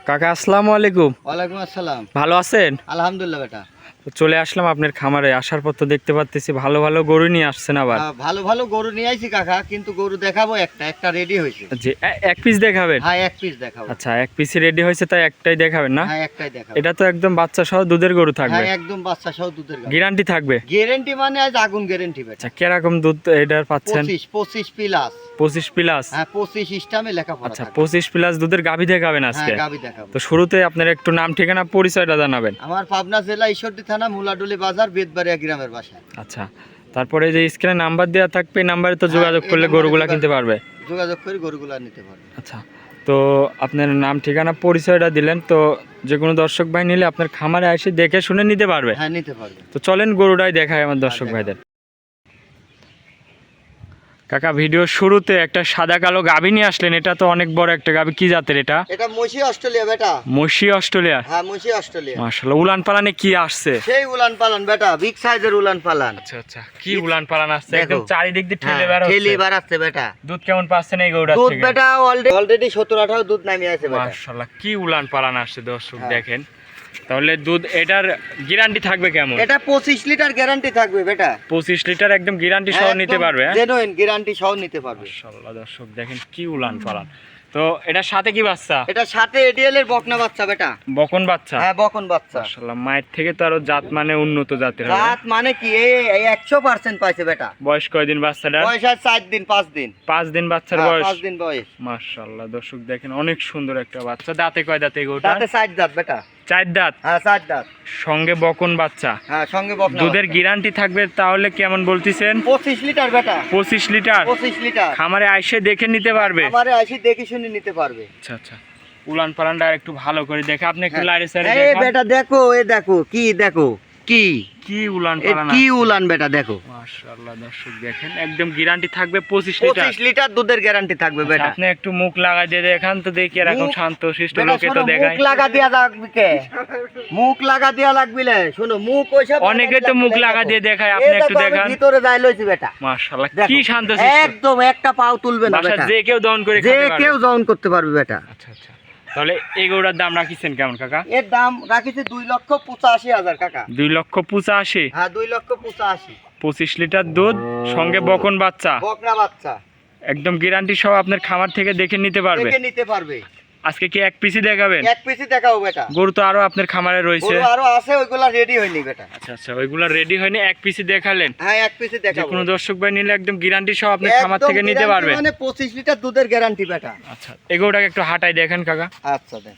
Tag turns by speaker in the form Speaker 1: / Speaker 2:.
Speaker 1: কাকা আসসালামু আলাইকুম।
Speaker 2: ওয়ালাইকুম আসসালাম।
Speaker 1: ভালো আছেন?
Speaker 2: আলহামদুলিল্লাহ বেটা।
Speaker 1: তো চলে আসলাম আপনার খামারে। আসার পর তো দেখতে পাচ্ছি ভালো ভালো গরু নিয়ে আসছেন আবার।
Speaker 2: ভালো ভালো গরু নিয়ে আইছি কাকা, কিন্তু গরু দেখাবো একটা রেডি হয়েছে।
Speaker 1: যে এক পিস দেখাবেন?
Speaker 2: হ্যাঁ, এক পিস দেখাবো।
Speaker 1: আচ্ছা, এক পিসই রেডি হয়েছে, তাই একটাই দেখাবেন না?
Speaker 2: হ্যাঁ, একটাই দেখাবো।
Speaker 1: এটা তো একদম বাচ্চা সহ দুধের গরু থাকবে?
Speaker 2: হ্যাঁ, একদম বাচ্চা সহ দুধের গরু।
Speaker 1: গ্যারান্টি থাকবে?
Speaker 2: গ্যারান্টি মানে আজ আগুন গ্যারান্টি বেটা।
Speaker 1: আচ্ছা, কিরকম দুধ এটার পাচ্ছেন?
Speaker 2: 25 প্লাস।
Speaker 1: 25 প্লাস?
Speaker 2: হ্যাঁ, 25 স্টামে লেখাপড়া।
Speaker 1: আচ্ছা, 25 প্লাস দুধের গাভী দেখাবেন আজকে?
Speaker 2: হ্যাঁ, গাভী দেখাবো।
Speaker 1: তো শুরুতে আপনার একটু নাম ঠিকানা পরিচয়টা জানাবেন।
Speaker 2: আমার পাবনা জেলা ঈশ্বরদী থানা মুলাডুলি বাজার বেদবাড়িয়া গ্রামের বাসা।
Speaker 1: আচ্ছা, তারপরে যে স্ক্রিনে নাম্বার দেওয়া থাকবে, এই নাম্বারে তো যোগাযোগ করলে গরুগুলা কিনতে পারবে?
Speaker 2: যোগাযোগ করে গরুগুলা নিতে পারবে।
Speaker 1: আচ্ছা, তো আপনার নাম ঠিকানা পরিচয়টা দিলেন, তো যে কোনো দর্শক ভাই নিলে আপনার খামারে এসে দেখে শুনে নিতে পারবে?
Speaker 2: হ্যাঁ, নিতে পারবে।
Speaker 1: তো চলেন গরুটাই দেখায় আমার দর্শক ভাইদের। কাকা, ভিডিও শুরুতে একটা সাদা কালো গাভী নিয়ে আসলেন, এটা তো অনেক বড় একটা গাভী। কি জাতের এটা?
Speaker 2: এটা মশি অস্ট্রেলিয়া বেটা।
Speaker 1: মশি অস্ট্রেলিয়া?
Speaker 2: হ্যাঁ, মশি অস্ট্রেলিয়া।
Speaker 1: মাশাআল্লাহ, উলান পালানে কি আসছে?
Speaker 2: সেই উলান পালান বেটা, বিগ সাইজের উলান পালান।
Speaker 1: আচ্ছা আচ্ছা, কি উলান পালান আসছে, একদম চারিদিক দিয়ে ঠেলে বের হচ্ছে।
Speaker 2: ঠেলে বেরাচ্ছে বেটা।
Speaker 1: দুধ কেমন পাচ্ছেন এই গরুটার থেকে?
Speaker 2: দুধ বেটা অলরেডি 17-18 দুধ নামিয়ে আছে বেটা।
Speaker 1: মাশাআল্লাহ, কি উলান পালান আসছে দর্শক দেখেন। তাহলে দুধ এটার গ্যারান্টি থাকবে কেমন?
Speaker 2: এটা 25 লিটার গ্যারান্টি থাকবে বেটা।
Speaker 1: 25 লিটার একদম গ্যারান্টি সহ নিতে পারবে?
Speaker 2: জেনুইন গ্যারান্টি সহ নিতে পারবে।
Speaker 1: মাশাআল্লাহ, দর্শক দেখেন কি উলান পালান। তো এটার সাথে কি বাচ্চা?
Speaker 2: এটা সাথে এডিএল এর বকনা বাচ্চা বেটা।
Speaker 1: বকন বাচ্চা?
Speaker 2: হ্যাঁ, বকন বাচ্চা।
Speaker 1: মাশাআল্লাহ, মায়ের থেকে তো আরো জাত মানে উন্নত জাতের হবে।
Speaker 2: জাত মানে কি, এই 100% পাইছে বেটা।
Speaker 1: বয়স কয়দিন বাচ্চাটার?
Speaker 2: বয়স আর 4 দিন 5 দিন।
Speaker 1: 5 দিন বাচ্চার বয়স?
Speaker 2: 5 দিন বয়স।
Speaker 1: মাশাআল্লাহ, দর্শক দেখেন অনেক সুন্দর একটা বাচ্চা। দাঁতে কয় দাঁতে এগোটা?
Speaker 2: দাঁতে 4 দাঁত বেটা।
Speaker 1: 4 দাঁত?
Speaker 2: হ্যাঁ, 4 দাঁত।
Speaker 1: সঙ্গে বকন বাচ্চা?
Speaker 2: হ্যাঁ, সঙ্গে বকনা।
Speaker 1: দুধের গ্যারান্টি থাকবে তাহলে কেমন বলতিছেন?
Speaker 2: 25 লিটার বেটা।
Speaker 1: 25 লিটার?
Speaker 2: 25 লিটার।
Speaker 1: খামারে আইসে দেখে নিতে পারবে?
Speaker 2: আমারে আসি দেখে শুনে নিতে পারবে।
Speaker 1: আচ্ছা আচ্ছা, উলান পালানটা একটু ভালো করে দেখে আপনি একটু লাইরে সাইরে
Speaker 2: এই
Speaker 1: দেখান।
Speaker 2: বেটা দেখো, এই দেখো কি, দেখো কি
Speaker 1: কি উলান
Speaker 2: এ
Speaker 1: পালান?
Speaker 2: কি উলান বেটা দেখো।
Speaker 1: মাশাআল্লাহ, দর্শক দেখেন একদম গ্যারান্টি থাকবে 25 লিটার।
Speaker 2: 25 লিটার দুধের গ্যারান্টি থাকবে বেটা।
Speaker 1: আপনি একটু মুখ লাগাই দিয়ে দেখান তো দেখি, এরকম শান্ত শিষ্ট
Speaker 2: বেটা
Speaker 1: লোকে তো
Speaker 2: শোনো,
Speaker 1: দেখায়।
Speaker 2: মুখ লাগা দিয়া লাগবে কে? মুখ লাগা দিয়া লাগবে না, শোনো মুখ ওইসব
Speaker 1: অনেকে তো মুখ লাগা দিয়ে দেখায়, আপনি একটু দেখান।
Speaker 2: ভিতরে যাই লইছি বেটা।
Speaker 1: মাশাআল্লাহ,
Speaker 2: দেখো,
Speaker 1: কি শান্ত শিষ্ট।
Speaker 2: একদম একটা পাও তুলবে না
Speaker 1: বাসা
Speaker 2: বেটা।
Speaker 1: যে কেউ দহন করে
Speaker 2: যে
Speaker 1: খেতে পারবে?
Speaker 2: কেউ জয়েন করতে পারবে বেটা।
Speaker 1: আচ্ছা আচ্ছা, তাহলে এই গরুটার দাম রাখিছেন কেমন কাকা?
Speaker 2: এর দাম রাখিছে 2,85,000 কাকা।
Speaker 1: 2,85,000?
Speaker 2: হ্যাঁ, 2,85,000।
Speaker 1: 25 লিটার দুধ, সঙ্গে বকন বাচ্চা,
Speaker 2: বকনা বাচ্চা,
Speaker 1: একদম গ্যারান্টি সহ আপনার খামার থেকে দেখে নিতে পারবে?
Speaker 2: দেখে নিতে পারবে।
Speaker 1: আজকে কি এক পিসি দেখাবেন?
Speaker 2: এক পিসি দেখাও বেটা।
Speaker 1: গরু তো আরো আপনার খামারে রয়েছে?
Speaker 2: গরু আরো আছে, ওইগুলা রেডি হয়নি বেটা।
Speaker 1: আচ্ছা আচ্ছা, ওইগুলা রেডি হয়নি, এক পিসি দেখালেন?
Speaker 2: হ্যাঁ, এক পিসি
Speaker 1: যে
Speaker 2: দেখাবো।
Speaker 1: কোনো দর্শক ভাই নিলে একদম গ্যারান্টি সহ আপনার খামার থেকে নিতে পারবে?
Speaker 2: মানে 25 লিটার দুধের গ্যারান্টি বেটা।
Speaker 1: আচ্ছা, এগুলোটাকে একটু হাঁটাই দেখেন কাকা।
Speaker 2: আচ্ছা দেন।